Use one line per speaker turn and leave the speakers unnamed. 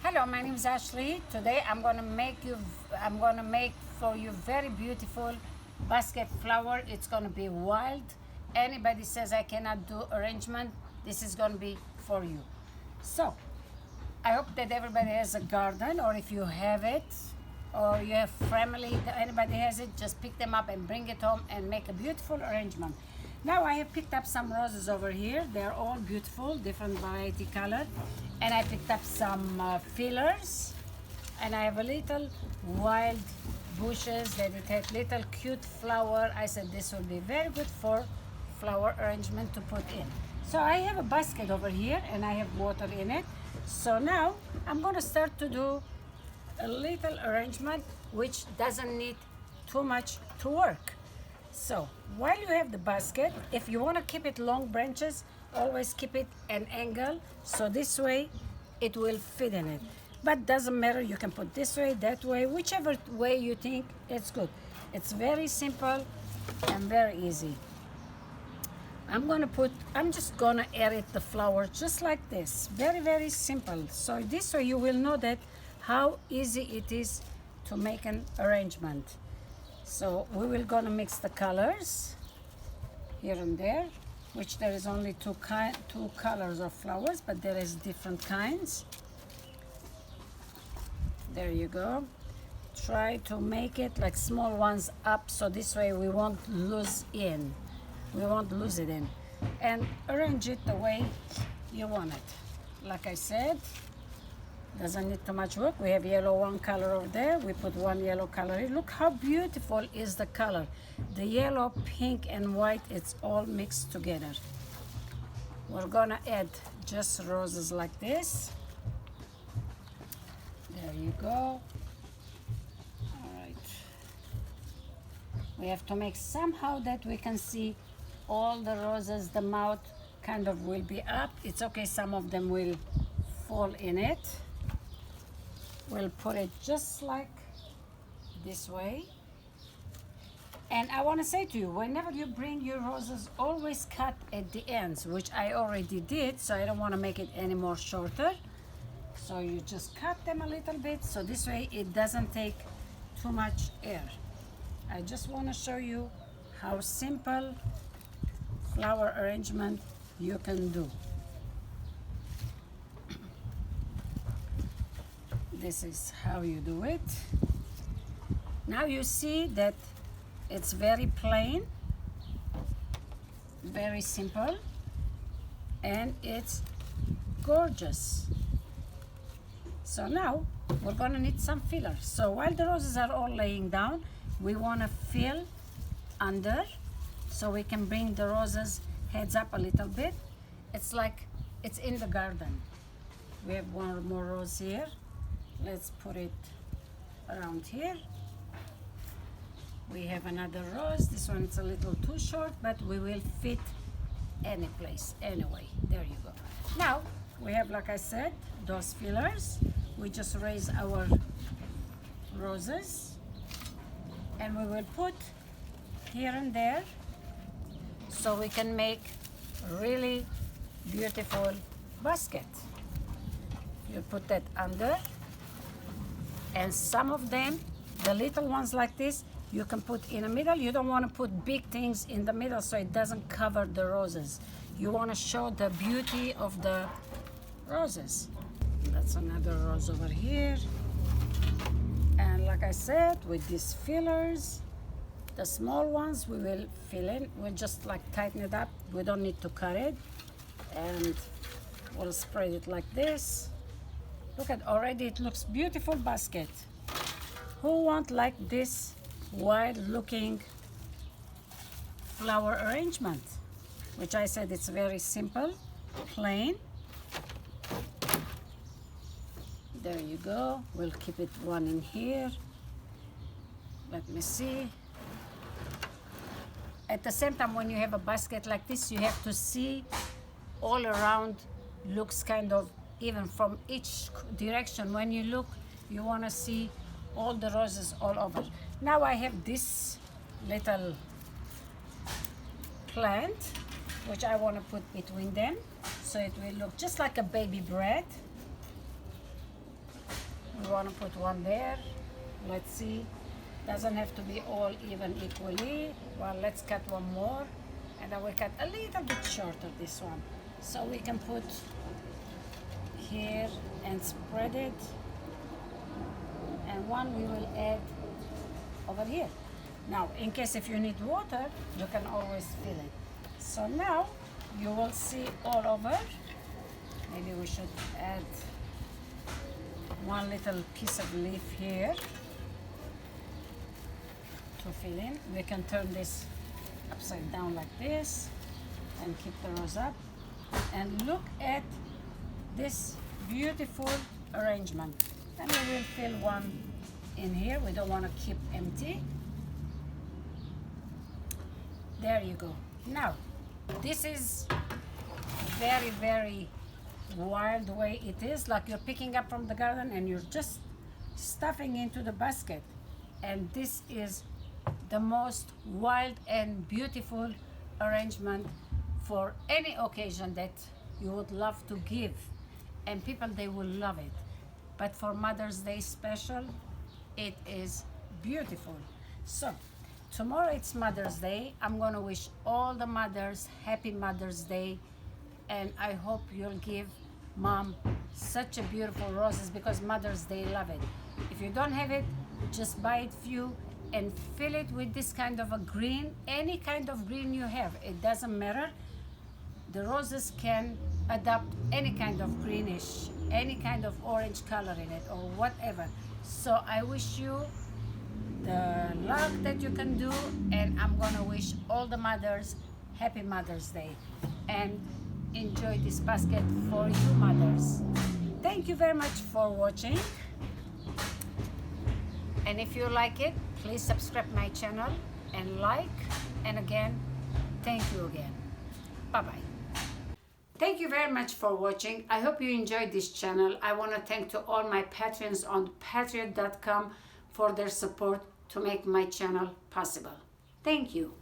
Hello, my name is Ashley. Today I'm gonna make for you very beautiful basket flower. It's gonna be wild. Anybody says I cannot do arrangement, this is gonna be for you. So I hope that everybody has a garden, or if you have it, or you have family that anybody has it, just pick them up and bring it home and make a beautiful arrangement. Now I have picked up some roses over here. They're all beautiful, different variety color. And I picked up some fillers. And I have a little wild bushes that it had little cute flower. I said this will be very good for flower arrangement to put in. So I have a basket over here and I have water in it. So now I'm gonna start to do a little arrangement which doesn't need too much to work. So while you have the basket, if you want to keep it long branches, always keep it an angle, so this way it will fit in it. But doesn't matter, you can put this way, that way, whichever way you think it's good. It's very simple and very easy. I'm just gonna edit the flower just like this. Very, very simple. So this way you will know that how easy it is to make an arrangement. So we will gonna mix the colors here and there, which there is only two colors of flowers, but there is different kinds. There you go. Try to make it like small ones up, so this way we won't lose it in, and arrange it the way you want it. Like I said, doesn't need too much work. We have yellow one color over there. We put one yellow color here. Look how beautiful is the color. The yellow, pink, and white, it's all mixed together. We're gonna add just roses like this. There you go. All right. We have to make somehow that we can see all the roses. The mouth kind of will be up. It's okay, some of them will fall in it. We'll put it just like this way. And I want to say to you, whenever you bring your roses, always cut at the ends, which I already did, so I don't want to make it any more shorter. So you just cut them a little bit, so this way it doesn't take too much air. I just want to show you how simple flower arrangement you can do. This is how you do it. Now you see that it's very plain, very simple, and it's gorgeous. So now we're gonna need some filler. So while the roses are all laying down, we wanna fill under so we can bring the roses heads up a little bit. It's like it's in the garden. We have one more rose here. Let's put it around here. We have another rose. This one's a little too short, but we will fit any place anyway. There you go. Now we have, like I said, those fillers. We just raise our roses and we will put here and there so we can make really beautiful basket. You put that under. And some of them, the little ones like this, you can put in the middle. You don't want to put big things in the middle so it doesn't cover the roses. You want to show the beauty of the roses. That's another rose over here. And like I said, with these fillers, the small ones we will fill in. We'll just like tighten it up. We don't need to cut it. And we'll spread it like this. Look at, already it looks beautiful basket. Who want like this wild looking flower arrangement? Which I said it's very simple, plain. There you go. We'll keep it one in here. Let me see. At the same time, when you have a basket like this, you have to see all around, looks kind of even from each direction. When you look, you want to see all the roses all over. Now I have this little plant which I want to put between them so it will look just like a baby bread. want to put one there. Let's see. Doesn't have to be all even equally. Well, let's cut one more, and then we cut a little bit shorter this one, so we can put here and spread it, and one we will add over here. Now, in case if you need water, you can always fill it. So now you will see all over. Maybe we should add one little piece of leaf here to fill in. We can turn this upside down like this and keep the rose up. And look at this beautiful arrangement. And we will fill one in here. We don't want to keep empty. There you go. Now, this is very, very wild way it is, like you're picking up from the garden and you're just stuffing into the basket. And this is the most wild and beautiful arrangement for any occasion that you would love to give, and people, they will love it. But for Mother's Day special, it is beautiful. So tomorrow it's Mother's Day. I'm gonna wish all the mothers happy Mother's Day, and I hope you'll give Mom such a beautiful roses, because Mother's Day love it. If you don't have it, just buy it few and fill it with this kind of a green, any kind of green you have, it doesn't matter. The roses can adopt any kind of greenish, any kind of orange color in it or whatever. So I wish you the luck that you can do, and I'm gonna wish all the mothers happy Mother's Day, and enjoy this basket for you mothers. Thank you very much for watching, and if you like it, please subscribe my channel and like, and again, thank you again. Bye-bye. Thank you very much for watching. I hope you enjoyed this channel. I want to thank to all my patrons on patreon.com for their support to make my channel possible. Thank you.